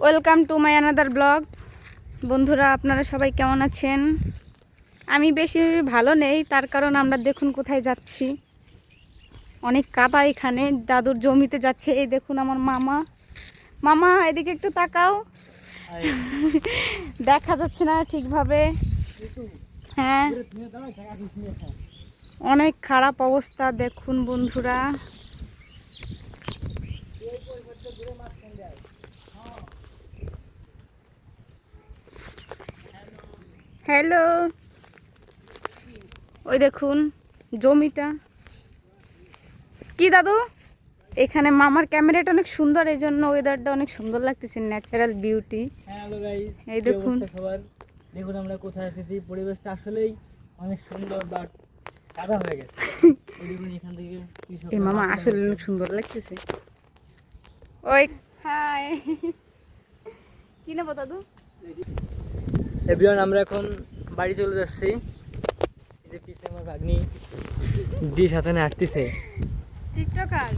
Welcome to my another blog. বন্ধুরা, আপনারা সবাই কেমন আছেন? আমি বেশি ভালো নেই, তার কারণ আমরা দেখুন কোথায় যাচ্ছি। অনেক কাদা এখানে, দাদুর জমিতে যাচ্ছে। এই দেখুন আমার মামা। মামা, এদিকে একটু তাকাও। দেখা যাচ্ছে না ঠিকভাবে। হ্যাঁ, অনেক খারাপ অবস্থা দেখুন বন্ধুরা। হ্যালো, ওই দেখুন জমিটা। কি দাদু, এখানে মামার ক্যামেরাটা অনেক সুন্দর, এই জন্য ওয়েদারটা অনেক সুন্দর লাগতেছে, ন্যাচারাল বিউটি। হ্যালো গাইস, এই দেখুন সবার দেখুন আমরা কোথায় এসেছি। পরিবেশটা আসলেই অনেক সুন্দর, বাট কাদা হয়ে গেছে। এই দেখুন এখান থেকে এই মামা আসলে অনেক সুন্দর লাগতেছে। ওই হাই, কি নেবো দাদু? এভরিওয়ান, আমরা এখন বাড়ি চলে যাচ্ছি। এই যে পিছে আমার ভাগ্নি দি সাথে হাঁটতেছে। টিকটকার